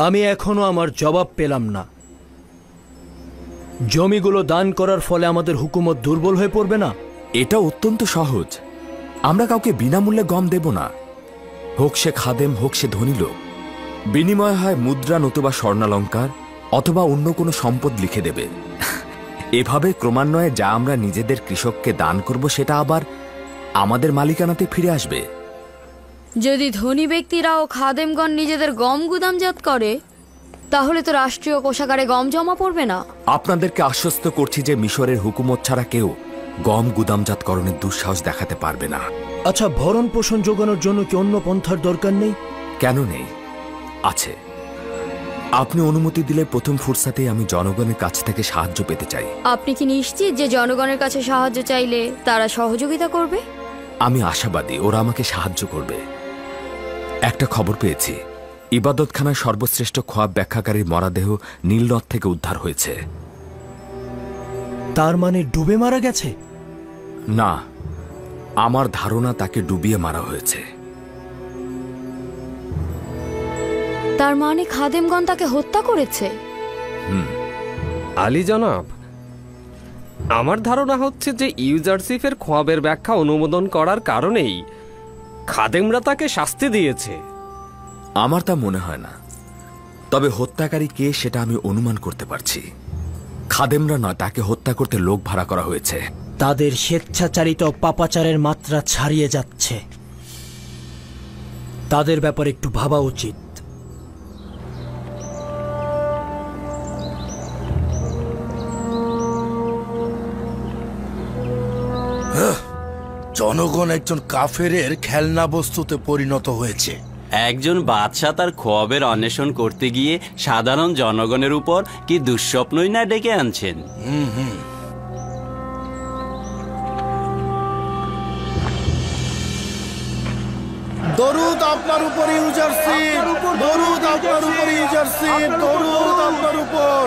আমি এখনো আমার জবাব পেলাম না। জমিগুলো দান করার ফলে আমাদের হুকুমত দুর্বল হয়ে পড়বে না? এটা অত্যন্ত সহজ। আমরা কাউকে বিনামূল্যে গম দেব না, হোক সে খাদেম হোক সে ধনী লোক। বিনিময় হয় মুদ্রা নতুবা স্বর্ণালঙ্কার অথবা অন্য কোনো সম্পদ লিখে দেবে। এভাবে ক্রমান্বয়ে যা আমরা নিজেদের কৃষককে দান করব সেটা আবার আমাদের মালিকানাতে ফিরে আসবে। যদি ধনী ব্যক্তিরা ও খাদেমগণ নিজেদের গম গুদামজাত করে, তাহলে তো রাষ্ট্রীয় কোষাগারে গম জমা পড়বে না। আপনাদেরকে আশ্বস্ত করছি যে মিশরের হুকুমত ছাড়া কেউ গম গুদামজাতকরণের দুঃসাহস দেখাতে পারবে না। আচ্ছা, ভরণ পোষণ যোগানোর জন্য কি অন্য পন্থার দরকার নেই? কেন নেই? আছে। আপনি অনুমতি দিলে প্রথম ফুরসাতেই আমি জনগণের কাছ থেকে সাহায্য পেতে চাই। আপনি কি নিশ্চিত যে জনগণের কাছে সাহায্য চাইলে তারা সহযোগিতা করবে? আমি আশাবাদী ওরা আমাকে সাহায্য করবে। একটা খবর পেয়েছি, ইবাদতখানার সর্বশ্রেষ্ঠ খোয়াব ব্যাখ্যাকারীর মরাদেহ নীল নদ থেকে উদ্ধার হয়েছে। তার মানে ডুবে মারা গেছে? না, আমার ধারণা তাকে ডুবিয়ে মারা হয়েছে। তার মানে খাদেমগণ তাকে হত্যা করেছে? আলী জনাব, আমার ধারণা হচ্ছে যে ইউজারসিফের খোয়াবের ব্যাখ্যা অনুমোদন করার কারণেই খাদেমরা তাকে শাস্তি দিয়েছে। আমার তা মনে হয় না, তবে হত্যাকারী কে সেটা আমি অনুমান করতে পারছি। খাদেমরা নয়, তাকে হত্যা করতে লোক ভাড়া করা হয়েছে। তাদের স্বেচ্ছাচারিত পাপাচারের মাত্রা ছাড়িয়ে যাচ্ছে। তাদের ব্যাপারে একটু ভাবা উচিত। জনগণ একজন কাফেরের খেলনা বস্তুতে পরিণত হয়েছে। একজন বাদশাহ তার খোয়াবের অন্বেষণ করতে গিয়ে সাধারণ জনগণের উপর কি দুঃস্বপ্নই না ডেকে আনছেন। দরুদ আপনার উপর ইউজারশিপ, দরুদ আপনার উপর ইউজারশিপ, দরুদ আপনার উপর,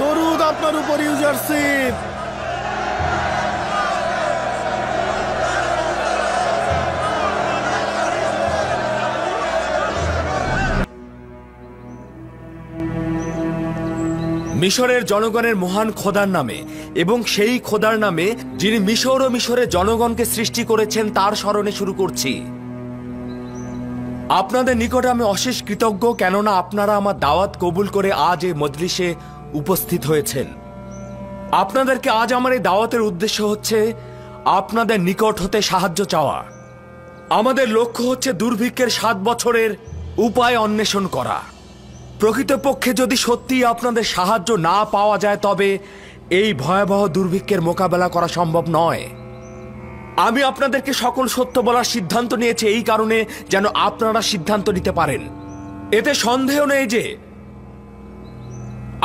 দরুদ আপনার উপর ইউজারশিপ। মিশরের জনগণের মহান খোদার নামে এবং সেই খোদার নামে যিনি মিশর ও মিশরের জনগণকে সৃষ্টি করেছেন তার স্মরণে শুরু করছি। আপনাদের নিকটে আমি অশেষ কৃতজ্ঞ, কেননা আপনারা আমার দাওয়াত কবুল করে আজ এই মজলিসে উপস্থিত হয়েছেন। আপনাদেরকে আজ আমার এই দাওয়াতের উদ্দেশ্য হচ্ছে আপনাদের নিকট হতে সাহায্য চাওয়া। আমাদের লক্ষ্য হচ্ছে দুর্ভিক্ষের 7 বছরের উপায় অন্বেষণ করা। প্রকৃতপক্ষে যদি সত্যি আপনাদের সাহায্য না পাওয়া যায় তবে এই ভয়াবহ দুর্ভিক্ষের মোকাবেলা করা সম্ভব নয়। আমি আপনাদেরকে সকল সত্য বলার সিদ্ধান্ত নিয়েছি এই কারণে যেন আপনারা সিদ্ধান্ত নিতে পারেন। এতে সন্দেহ নেই যে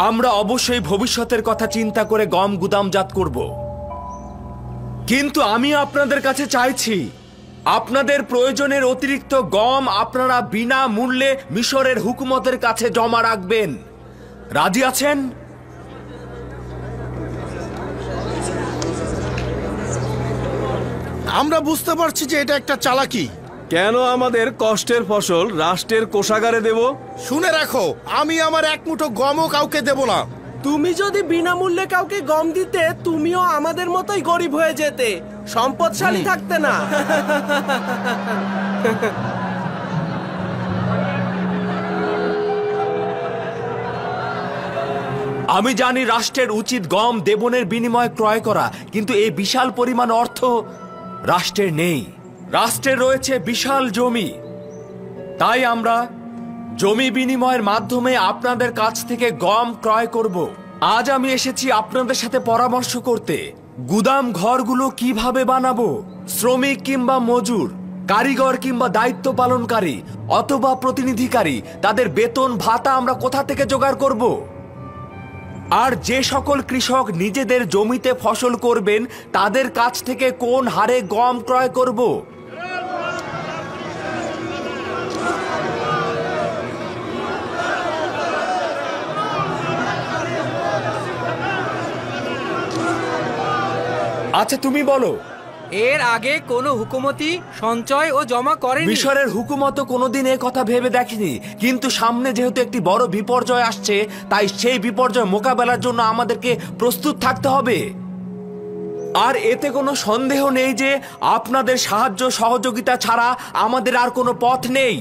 আমরা অবশ্যই ভবিষ্যতের কথা চিন্তা করে গম গুদামজাত করব, কিন্তু আমি আপনাদের কাছে চাইছি আপনাদের প্রয়োজনের অতিরিক্ত গম আপনারা বিনা মূল্যে মিশরের হুকুমতের কাছে জমা রাখবেন। রাজি আছেন? আমরা বুঝতে পারছি যে এটা একটা চালাকি। কেন আমাদের কষ্টের ফসল রাষ্ট্রের কোষাগারে দেব? শুনে রাখো, আমি আমার এক মুঠো গমও কাউকে দেব না। তুমি যদি বিনামূল্যে কাউকে গম দিতে, তুমিও আমাদের মতোই গরিব হয়ে যেতে, সম্পদশালী থাকতে না। আমি জানি রাষ্ট্রের উচিত গম দেবনের বিনিময়ে ক্রয় করা, কিন্তু এই বিশাল পরিমাণ অর্থ রাষ্ট্রের নেই। রাষ্ট্রের রয়েছে বিশাল জমি, তাই আমরা জমি বিনিময়ের মাধ্যমে আপনাদের কাছ থেকে গম ক্রয় করব। আজ আমি এসেছি আপনাদের সাথে পরামর্শ করতে। গুদাম ঘরগুলো কিভাবে বানাবো, শ্রমিক কিংবা মজুর, কারিগর কিংবা দায়িত্ব পালনকারী অথবা প্রতিনিধিকারী, তাদের বেতন ভাতা আমরা কোথা থেকে জোগাড় করব? আর যে সকল কৃষক নিজেদের জমিতে ফসল করবেন তাদের কাছ থেকে কোন হারে গম ক্রয় করব? আচ্ছা তুমি বলো, এর আগে কোনো হুকুমতি সঞ্চয় ও জমা করেনি। মিশরের হুকুমত কোনোদিন এ কথা ভেবে দেখেনি, কিন্তু সামনে যেহেতু একটি বড় বিপর্যয় আসছে, তাই সেই বিপর্যয় মোকাবেলার জন্য আমাদেরকে প্রস্তুত থাকতে হবে। আর এতে কোনো সন্দেহ নেই যে আপনাদের সাহায্য সহযোগিতা ছাড়া আমাদের আর কোনো পথ নেই।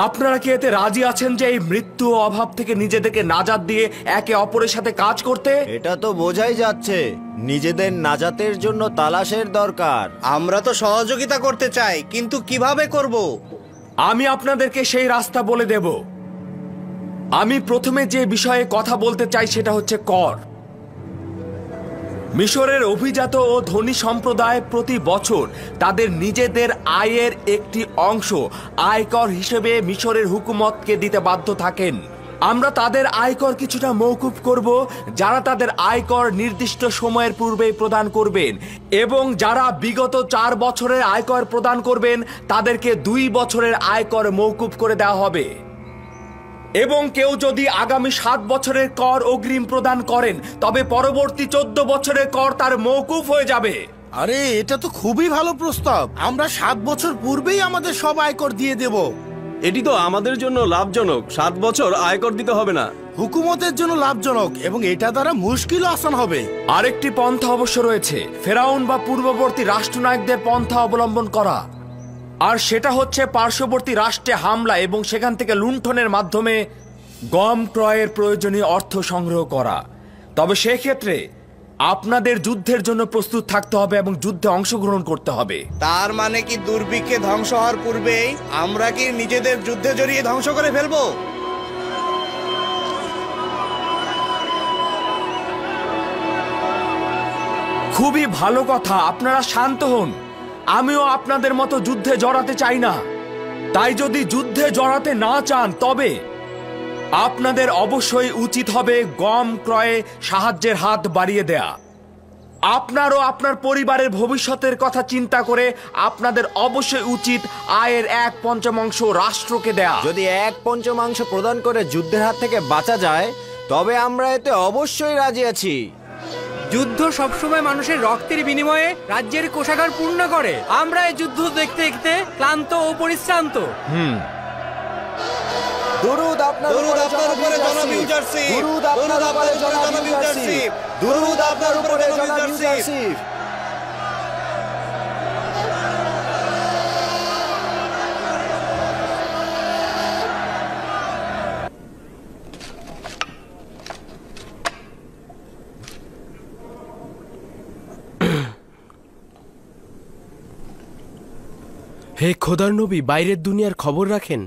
আপনারা কি এতে রাজি আছেন যে এই মৃত্যু ও অভাব থেকে নিজেদেরকে নাজাত দিয়ে একে অপরের সাথে কাজ করতে? এটা তো বোঝাই যাচ্ছে নিজেদের নাজাতের জন্য তালাশের দরকার। আমরা তো সহযোগিতা করতে চাই, কিন্তু কিভাবে করব? আমি আপনাদেরকে সেই রাস্তা বলে দেব। আমি প্রথমে যে বিষয়ে কথা বলতে চাই সেটা হচ্ছে কর। মিশরের অভিজাত ও ধনী সম্প্রদায় প্রতি বছর তাদের নিজেদের আয়ের একটি অংশ আয়কর হিসেবে মিশরের হুকুমতকে দিতে বাধ্য থাকেন। আমরা তাদের আয়কর কিছুটা মওকুফ করব, যারা তাদের আয়কর নির্দিষ্ট সময়ের পূর্বেই প্রদান করবেন, এবং যারা বিগত 4 বছরের আয়কর প্রদান করবেন তাদেরকে 2 বছরের আয়কর মওকুফ করে দেওয়া হবে। এবং কেউ যদি আগামী 7 বছরের কর অগ্রিম প্রদান করেন, তবে পরবর্তী 14 বছরের কর তার মওকুফ হয়ে যাবে। আরে এটা তো খুবই ভালো প্রস্তাব। আমরা 7 বছর পূর্বেই আমাদের সব আয়কর দিয়ে দেব। এটি তো আমাদের জন্য লাভজনক। 7 বছর আয়কর দিতে হবে না। হুকুমতের জন্য লাভজনক, এবং এটা দ্বারা মুশকিলও আসান হবে। আরেকটি পন্থা অবশ্য রয়েছে, ফেরাউন বা পূর্ববর্তী রাষ্ট্রনায়কদের পন্থা অবলম্বন করা। আর সেটা হচ্ছে পার্শ্ববর্তী রাষ্ট্রে হামলা এবং সেখান থেকে লুণ্ঠনের মাধ্যমে গম ক্রয়ের প্রয়োজনীয় অর্থ সংগ্রহ করা। তবে সেক্ষেত্রে আপনাদের যুদ্ধের জন্য প্রস্তুত থাকতে হবে এবং যুদ্ধে অংশগ্রহণ করতে হবে। তার মানে কি দুর্ভিক্ষে ধ্বংস হওয়ার পূর্বেই আমরা কি নিজেদের যুদ্ধে জড়িয়ে ধ্বংস করে ফেলবো? খুবই ভালো কথা, আপনারা শান্ত হন। আমিও আপনাদের মতো যুদ্ধে জড়াতে চাই না। তাই যদি যুদ্ধে জড়াতে না চান, তবে আপনাদের অবশ্যই উচিত হবে গম ক্রয়ে সাহায্যের হাত বাড়িয়ে দেয়া। আপনারও আপনার পরিবারের ভবিষ্যতের কথা চিন্তা করে আপনাদের অবশ্যই উচিত আয়ের 1/5 রাষ্ট্রকে দেয়া। যদি 1/5 প্রদান করে যুদ্ধের হাত থেকে বাঁচা যায়, তবে আমরা এতে অবশ্যই রাজি আছি। যুদ্ধ সবসময় মানুষের রক্তের বিনিময়ে রাজ্যের কোষাগার পূর্ণ করে। আমরা এই যুদ্ধ দেখতে দেখতে ক্লান্ত ও পরিশ্রান্ত। দুরূদ আপনার উপরে জনাব ইউজারশিপ। দুরূদ আপনার উপরে জনাব ইউজারশিপ। দুরূদ আপনার উপরে জনাব ইউজারশিপ। হে খোদার নবী, বাইরের দুনিয়ার খবর রাখেন।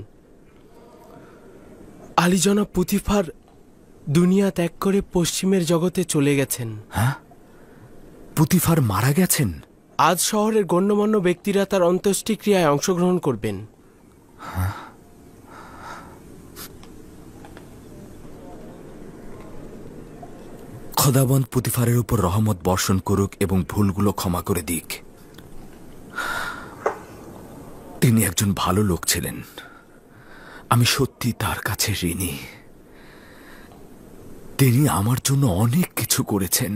আলী জনাব পুতিফার দুনিয়া ত্যাগ করে পশ্চিমের জগতে চলে গেছেন। হ্যাঁ, পুতিফার মারা গেছেন? আজ শহরের গণ্যমান্য ব্যক্তিরা তার অন্ত্যেষ্টিক্রিয়ায় অংশগ্রহণ করবেন। খোদাবন্দ পুতিফারের উপর রহমত বর্ষণ করুক এবং ভুলগুলো ক্ষমা করে দিক। তিনি একজন ভালো লোক ছিলেন। আমি সত্যি তার কাছে ঋণী। তিনি আমার জন্য অনেক কিছু করেছেন।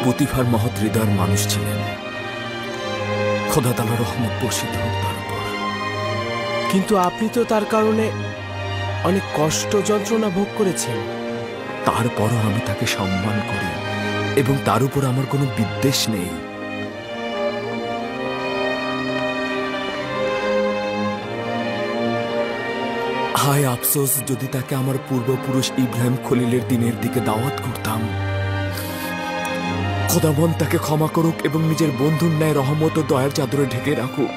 পুতিফার মহৎ হৃদয়ের মানুষ ছিলেন। খোদা তাআলার রহমত বর্ষিত হোক তার উপর। কিন্তু আপনি তো তার কারণে অনেক কষ্ট যন্ত্রণা ভোগ করেছেন। তারপরও আমি তাকে সম্মান করি এবং তার উপর আমার কোনো বিদ্বেষ নেই। হায় আফসোস, যদি তাকে আমার পূর্বপুরুষ ইব্রাহিম খলিলের দিনের দিকে দাওয়াত করতাম। খোদাবন্দ তাকে ক্ষমা করুক এবং নিজের বন্ধুর ন্যায় রহমত ও দয়ার চাদরে ঢেকে রাখুক।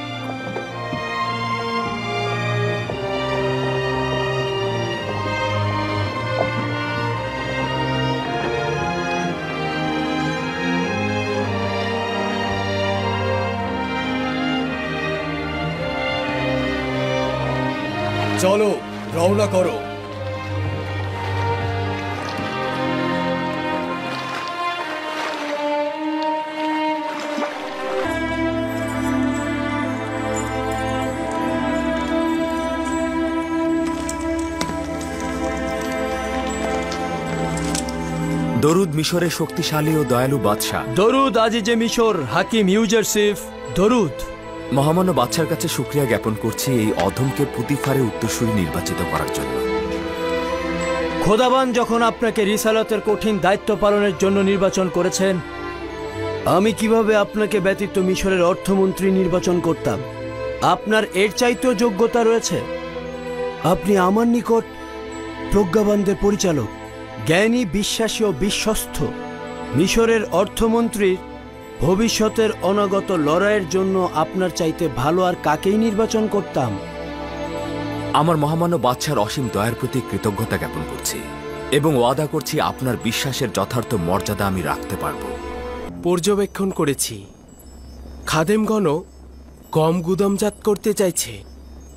চলো, রওনা করো। দরুদ মিশরের শক্তিশালী ও দয়ালু বাদশাহ। দরুদ আজিজে মিশর হাকিম ইউজারসিফ। দরুদ। মহামান্য বাদশার কাছে শুকরিয়া জ্ঞাপন করছি এই অধমকে পুতিফারে উত্তরসূরি নির্বাচিত করার জন্য। খোদাবান যখন আপনাকে রিসালাতের কঠিন দায়িত্ব পালনের জন্য নির্বাচন করেছেন, আমি কিভাবে আপনাকে ব্যতীত মিশরের অর্থমন্ত্রী নির্বাচন করতাম? আপনার এর চাইতেও যোগ্যতা রয়েছে। আপনি আমার নিকট প্রজ্ঞাবানদের পরিচালক, জ্ঞানী, বিশ্বাসী ও বিশ্বস্ত। মিশরের অর্থমন্ত্রীর ভবিষ্যতের অনাগত লড়াইয়ের জন্য আপনার চাইতে ভালো আর কাকেই নির্বাচন করতাম? আমার মহামান্য বাদশার অসীম দয়ার প্রতি কৃতজ্ঞতা জ্ঞাপন করছি এবং ওয়াদা করছি আপনার বিশ্বাসের যথার্থ মর্যাদা আমি রাখতে পারব। পর্যবেক্ষণ করেছি, খাদেমগণও কম গুদামজাত করতে চাইছে,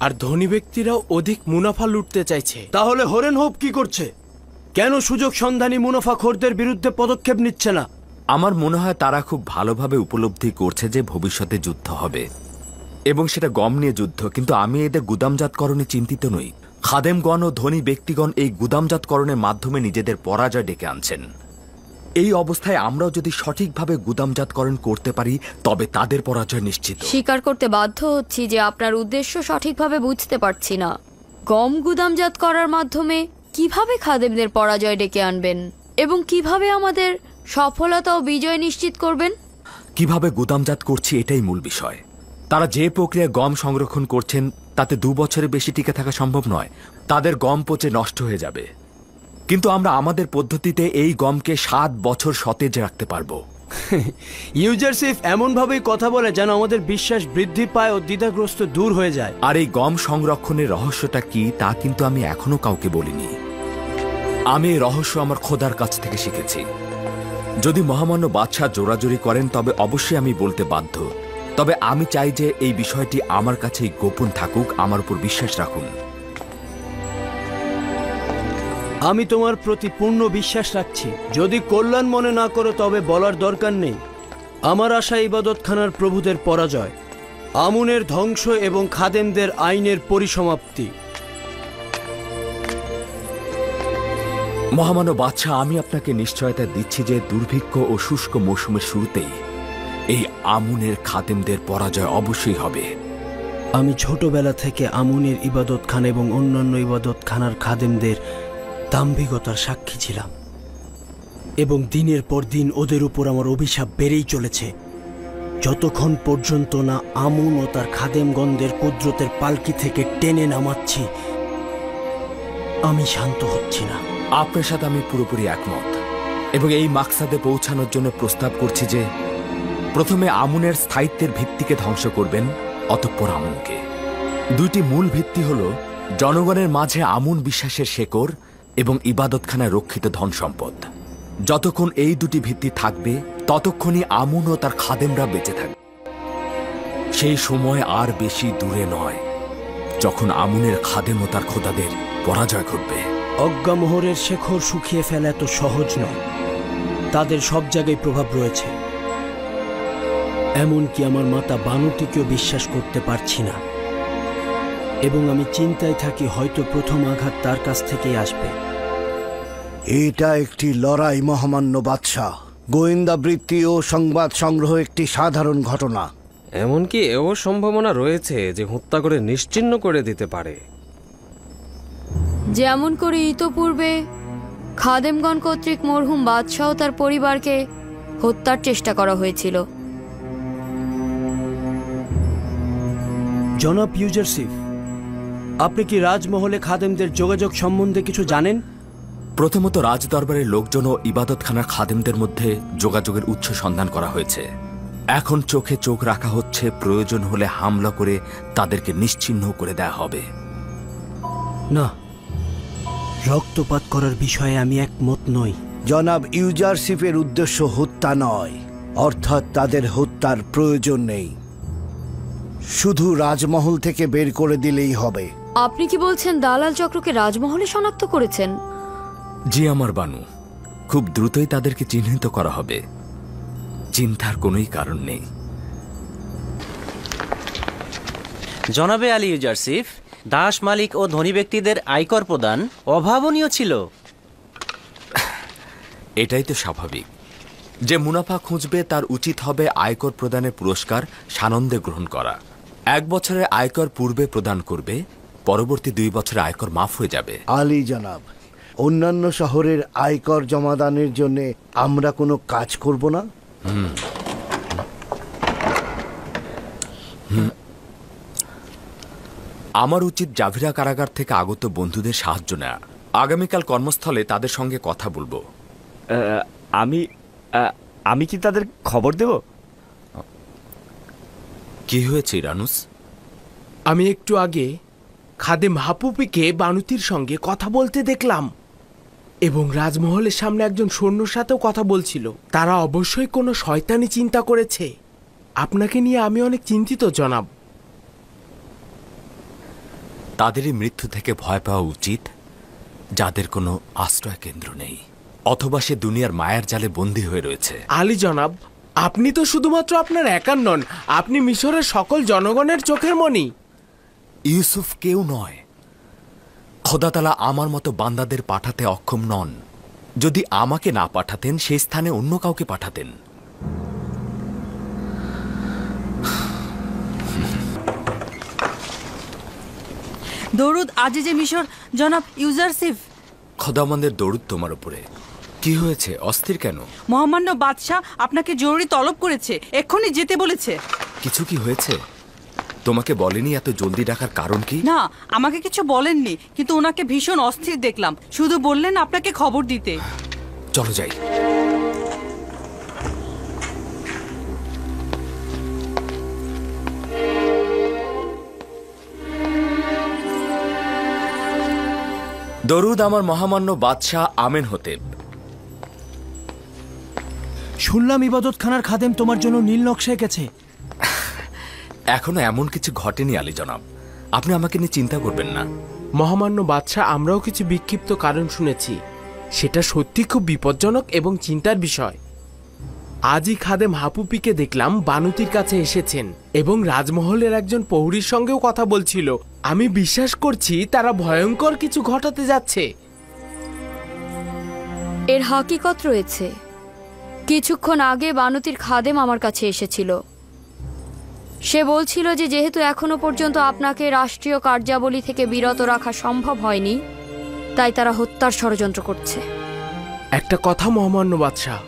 আর ধনী ব্যক্তিরাও অধিক মুনাফা লুটতে চাইছে। তাহলে হরেন হোপ কি করছে? কেন সুযোগ সন্ধানী মুনাফাখোরদের বিরুদ্ধে পদক্ষেপ নিচ্ছে না? আমার মনে হয় তারা খুব ভালোভাবে উপলব্ধি করছে যে ভবিষ্যতে যুদ্ধ হবে এবং সেটা গম নিয়ে যুদ্ধ। কিন্তু আমি এদের গুদামজাতকরণে চিন্তিত নই। খাদেমগণ ও ধনী ব্যক্তিগণ এই গুদামজাতকরণের মাধ্যমে নিজেদের পরাজয় ডেকে আনছেন। এই অবস্থায় আমরাও যদি সঠিকভাবে গুদামজাতকরণ করতে পারি তবে তাদের পরাজয় নিশ্চিত। স্বীকার করতে বাধ্য হচ্ছি যে আপনার উদ্দেশ্য সঠিকভাবে বুঝতে পারছি না। গম গুদামজাত করার মাধ্যমে কিভাবে খাদেমদের পরাজয় ডেকে আনবেন এবং কিভাবে আমাদের সফলতা ও বিজয় নিশ্চিত করবেন? কিভাবে গুদামজাত করছি এটাই মূল বিষয়। তারা যে প্রক্রিয়া গম সংরক্ষণ করছেন তাতে 2 বছরের বেশি টিকে থাকা সম্ভব নয়। তাদের গম পচে নষ্ট হয়ে যাবে, কিন্তু আমরা আমাদের পদ্ধতিতে এই গমকে 7 বছর সতেজ রাখতে পারবো। ইউজারসিফ এমনভাবেই কথা বলে যেন আমাদের বিশ্বাস বৃদ্ধি পায় ও দ্বিধাগ্রস্ত দূর হয়ে যায়। আর এই গম সংরক্ষণের রহস্যটা কি তা কিন্তু আমি এখনো কাউকে বলিনি। আমি এই রহস্য আমার খোদার কাছ থেকে শিখেছি। যদি মহামান্য বাদশাহ জোরাজোরি করেন তবে অবশ্যই আমি বলতে বাধ্য। তবে আমি চাই যে এই বিষয়টি আমার কাছেই গোপন থাকুক। আমার উপর বিশ্বাস রাখুন। আমি তোমার প্রতি পূর্ণ বিশ্বাস রাখছি। যদি কল্যাণ মনে না করো তবে বলার দরকার নেই। আমার আশা ইবাদতখানার প্রভুদের পরাজয়, আমুনের ধ্বংস এবং খাদেমদের আইনের পরিসমাপ্তি। মহামান্য বাদশাহ, আমি আপনাকে নিশ্চয়তা দিচ্ছি যে দুর্ভিক্ষ ও শুষ্ক মৌসুমের শুরুতেই এই আমুনের খাদেমদের পরাজয় অবশ্যই হবে। আমি ছোটবেলা থেকে আমুনের ইবাদতখানা এবং অন্যান্য ইবাদতখানার খাদেমদের দাম্ভিকতার সাক্ষী ছিলাম এবং দিনের পর দিন ওদের উপর আমার অভিশাপ বেড়েই চলেছে। যতক্ষণ পর্যন্ত না আমুন ও তার খাদেমগণদের কুদরতের পালকি থেকে টেনে নামাচ্ছি, আমি শান্ত হচ্ছি না। আপনার সাথে আমি পুরোপুরি একমত এবং এই মাকসাদে পৌঁছানোর জন্য প্রস্তাব করছি যে প্রথমে আমুনের স্থায়িত্বের ভিত্তিকে ধ্বংস করবেন, অতঃপর আমুনকে। 2টি মূল ভিত্তি হল জনগণের মাঝে আমুন বিশ্বাসের শেকড় এবং ইবাদতখানায় রক্ষিত ধন সম্পদ। যতক্ষণ এই 2টি ভিত্তি থাকবে ততক্ষণই আমুন ও তার খাদেমরা বেঁচে থাকবে। সেই সময় আর বেশি দূরে নয় যখন আমুনের খাদেম ও তার খোদাদের পরাজয় ঘটবে। অজ্ঞামোহরের শেখর শুকিয়ে ফেলা এত সহজ নয়। তাদের সব জায়গায় প্রভাব রয়েছে। এমনকি আমার মাতা বানুতিকেও বিশ্বাস করতে পারছি না এবং আমি চিন্তায় থাকি হয়তো প্রথম আঘাত তার কাছ থেকেই আসবে। এটা একটি লড়াই মহামান্য বাদশাহ। গোয়েন্দা বৃত্তি ও সংবাদ সংগ্রহ একটি সাধারণ ঘটনা। এমনকি এও সম্ভাবনা রয়েছে যে হত্যা করে নিশ্চিহ্ন করে দিতে পারে। যেমন করে ইতোপূর্বে খাদেমগণ কর্তৃক মরহুম বাদশাহ ও তার পরিবারকে হত্যার চেষ্টা করা হয়েছিল। জনাব ইউজারসিফ, আপনি কি রাজমহলে খাদেমদের যোগাযোগ সম্বন্ধে কিছু জানেন? প্রথমত রাজদরবারের লোকজন ও ইবাদতখানার খাদেমদের মধ্যে যোগাযোগের উৎস সন্ধান করা হয়েছে। এখন চোখে চোখ রাখা হচ্ছে, প্রয়োজন হলে হামলা করে তাদেরকে নিশ্চিহ্ন করে দেয়া হবে। না, রক্তপাত করার বিষয়ে আমি একমত নই। জনাব ইউজারসিফের উদ্দেশ্য হত্যা নয়, অর্থাৎ তাদের হত্যার প্রয়োজন নেই। শুধু রাজমহল থেকে বের করে দিলেই হবে। আপনি কি বলছেন দালাল চক্রকে রাজমহলে শনাক্ত করেছেন? জি আমার বানু, খুব দ্রুতই তাদেরকে চিহ্নিত করা হবে। চিন্তার কোনোই কারণ নেই। জনাবে আলী ইউজারসিফ, দাস মালিক ও ধনী ব্যক্তিদের আয়কর প্রদান অভাবনীয় ছিল। এটাই তো স্বাভাবিক। যে মুনাফা খুঁজবে তার উচিত হবে আয়কর প্রদানের পুরস্কার সানন্দে গ্রহণ করা। 1 বছরের আয়কর পূর্বে প্রদান করবে, পরবর্তী 2 বছরে আয়কর মাফ হয়ে যাবে। আলী জনাব, অন্যান্য শহরের আয়কর জমাদানের জন্য আমরা কোনো কাজ করব না? আমার উচিত জাভিরা কারাগার থেকে আগত বন্ধুদের সাহায্য নেওয়া। আগামীকাল কর্মস্থলে তাদের সঙ্গে কথা বলবো। আমি কি তাদের খবর দেব? কি হয়েছে ইরানুস? আমি একটু আগে খাদেম হাপুপিকে বানুতির সঙ্গে কথা বলতে দেখলাম এবং রাজমহলের সামনে একজন সৈন্যর সাথেও কথা বলছিল। তারা অবশ্যই কোনো শয়তানি চিন্তা করেছে। আপনাকে নিয়ে আমি অনেক চিন্তিত জনাব। তাদেরই মৃত্যু থেকে ভয় পাওয়া উচিত যাদের কোনো আশ্রয় কেন্দ্র নেই, অথবা সে দুনিয়ার মায়ার জালে বন্দী হয়ে রয়েছে। আলী জনাব, আপনি তো শুধুমাত্র আপনার একার নন, আপনি মিশরের সকল জনগণের চোখের মণি। ইউসুফ কেউ নয়। খোদাতালা আমার মতো বান্দাদের পাঠাতে অক্ষম নন। যদি আমাকে না পাঠাতেন, সেই স্থানে অন্য কাউকে পাঠাতেন। দরুদ আজিজে মিশর জনাব ইউজারসিফ। খোদামন্দের দরুদ তোমার উপরে। কি হয়েছে? অস্থির কেন? মহামান্য বাদশাহ আপনাকে জরুরি তলব করেছে, এক্ষুনি যেতে বলেছে। কিছু কি হয়েছে? তোমাকে বলেনি এত জলদি ডাকার কারণ কি? না, আমাকে কিছু বলেননি, কিন্তু ওনাকে ভীষণ অস্থির দেখলাম। শুধু বললেন আপনাকে খবর দিতে। চলো যাই। দরুদ আমার মহামান্য বাদশাহ আমেন হতেব। শুনলাম ইবাদতখানার খাদেম তোমার জন্য নীল নকশা এঁকেছে। এখনো এমন কিছু ঘটেনি আলী জনাব, আপনি আমাকে নিয়ে চিন্তা করবেন না। মহামান্য বাদশাহ, আমরাও কিছু বিক্ষিপ্ত কারণ শুনেছি। সেটা সত্যি খুব বিপজ্জনক এবং চিন্তার বিষয়। আজই খাদেম হাপুপিকে দেখলাম বানুতির কাছে এসেছেন এবং রাজমহলের একজন প্রহরীর সঙ্গেও কথা বলছিল। আমি বিশ্বাস করছি তারা ভয়ঙ্কর কিছু ঘটাতে যাচ্ছে। এর হাকিকত রয়েছে। কিছুক্ষণ আগে বানুতির খাদেম আমার কাছে এসেছিল। সে বলছিল যে যেহেতু এখনো পর্যন্ত আপনাকে রাষ্ট্রীয় কার্যাবলী থেকে বিরত রাখা সম্ভব হয়নি, তাই তারা হত্যার ষড়যন্ত্র করছে। একটা কথা মহামান্য বাদশাহ,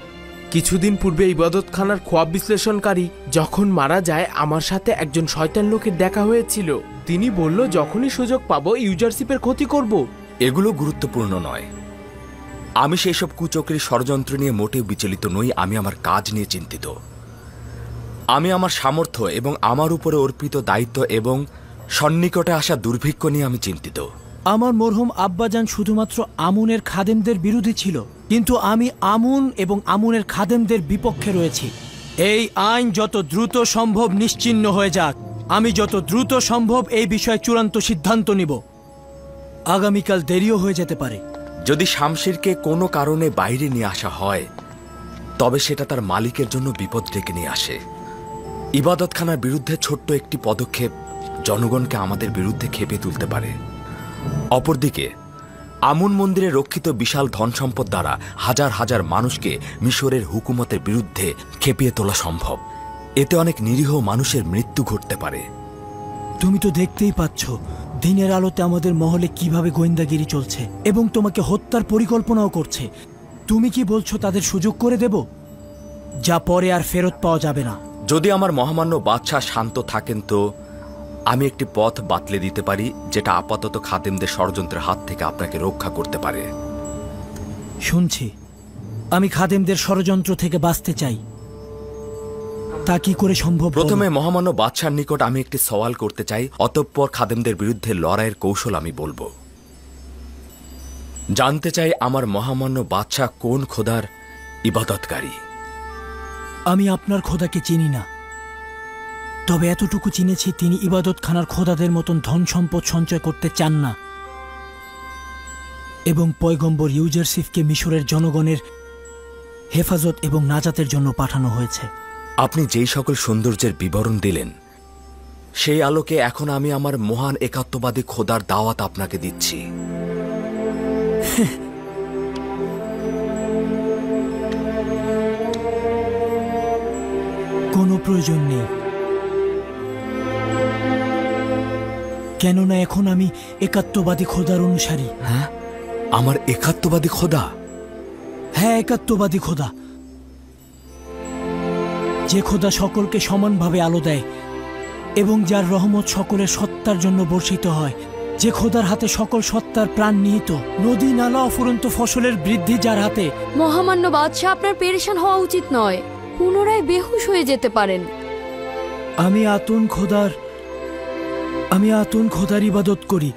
কিছুদিন পূর্বে ইবাদতখানার খোয়াব বিশ্লেষণকারী যখন মারা যায়, আমার সাথে একজন শয়তান লোকের দেখা হয়েছিল। তিনি বলল যখনই সুযোগ পাবো ইউজারশিপের ক্ষতি করব। এগুলো গুরুত্বপূর্ণ নয়। আমি সেই সব কুচক্রী ষড়যন্ত্র নিয়ে মোটেও বিচলিত নই। আমি আমার কাজ নিয়ে চিন্তিত। আমি আমার সামর্থ্য এবং আমার উপরে অর্পিত দায়িত্ব এবং সন্নিকটে আসা দুর্ভিক্ষ নিয়ে আমি চিন্তিত। আমার মরহুম আব্বাজান শুধুমাত্র আমুনের খাদেমদের বিরোধী ছিল, কিন্তু আমি আমুন এবং আমুনের খাদেমদের বিপক্ষে রয়েছি। এই আইন যত দ্রুত সম্ভব নিশ্চিহ্ন হয়ে যাক। আমি যত দ্রুত সম্ভব এই বিষয়ে চূড়ান্ত সিদ্ধান্ত নিব। আগামীকাল দেরিও হয়ে যেতে পারে। যদি শামশিরকে কোনো কারণে বাইরে নিয়ে আসা হয়, তবে সেটা তার মালিকের জন্য বিপদ ডেকে নিয়ে আসে। ইবাদতখানার বিরুদ্ধে ছোট্ট একটি পদক্ষেপ জনগণকে আমাদের বিরুদ্ধে খেপে তুলতে পারে। অপরদিকে আমুন মন্দিরে রক্ষিত বিশাল ধন সম্পদ দ্বারা হাজার হাজার মানুষকে মিশরের হুকুমতের বিরুদ্ধে খেপিয়ে তোলা সম্ভব। এতে অনেক নিরীহ মানুষের মৃত্যু ঘটতে পারে। তুমি তো দেখতেই পাচ্ছ দিনের আলোতে আমাদের মহলে কিভাবে গোয়েন্দাগিরি চলছে এবং তোমাকে হত্যার পরিকল্পনাও করছে। তুমি কি বলছো তাদের সুযোগ করে দেব, যা পরে আর ফেরত পাওয়া যাবে না? যদি আমার মহামান্য বাদশাহ শান্ত থাকেন, তো আমি একটি পথ বাতলে দিতে পারি, যেটা আপাতত খাদেমদের ষড়যন্ত্রের হাত থেকে আপনাকে রক্ষা করতে পারে। শুনছি, আমি খাদেমদের ষড়যন্ত্র থেকে বাঁচতে চাই। তা কি করে সম্ভব? প্রথমে মহামান্য বাদশার নিকট আমি একটি সওয়াল করতে চাই, অতঃপর খাদেমদের বিরুদ্ধে লড়াইয়ের কৌশল আমি বলবো। জানতে চাই আমার মহামান্য বাদশাহ কোন খোদার ইবাদতকারী। আমি আপনার খোদাকে চিনি না, তবে এতটুকু চিনেছি তিনি ইবাদতখানার খোদাদের মতন ধন সম্পদ সঞ্চয় করতে চান না এবং পয়গম্বর ইউজারসিফকে মিশরের জনগণের হেফাজত এবং নাজাতের জন্য পাঠানো হয়েছে। আপনি যেই সকল সৌন্দর্যের বিবরণ দিলেন, সেই আলোকে এখন আমি আমার মহান একাত্মবাদী খোদার দাওয়াত আপনাকে দিচ্ছি। প্রয়োজন নেই, কেননা এখন আমি একাত্মবাদী খোদার অনুসারী। হ্যাঁ, আমার একাত্মবাদী খোদা? হ্যাঁ, একাত্মবাদী খোদা, যে খোদা সকলকে সমানভাবে আলো দেয় এবং যার রহমত সকলের সত্তার জন্য বর্ষিত হয়, যে খোদার হাতে সকল সত্তার প্রাণ নিহিত, নদী নালা অফুরন্ত ফসলের বৃদ্ধি যার হাতে। মহামান্য বাদশাহ, আপনার পেরেশান হওয়া উচিত নয়, পুনরায় বেহুশ হয়ে যেতে পারেন। আমি আতুন খোদার ইবাদত করি,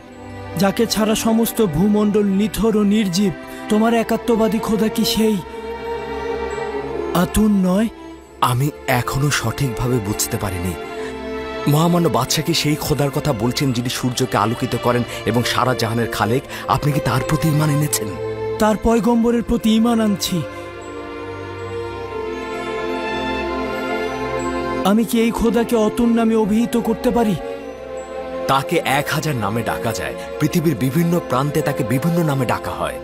যাকে ছাড়া সমস্ত ভূমণ্ডল নিথর ও নির্জীব। তোমার একাত্মবাদী খোদা কি সেই আতুন নয়? আমি এখনো সঠিকভাবে বুঝতে পারিনি। মহামান্য বাদশাহ কি সেই খোদার কথা বলছেন যিনি সূর্যকে আলোকিত করেন এবং সারা জাহানের খালেক? আপনি কি তার প্রতি ঈমান এনেছেন? তার পয়গম্বরের প্রতি ঈমান আনছি। আমি কি এই খোদাকে অতুন নামে অভিহিত করতে পারি? তাকে 1000 নামে ডাকা যায়। পৃথিবীর বিভিন্ন প্রান্তে তাকে বিভিন্ন নামে ডাকা হয়।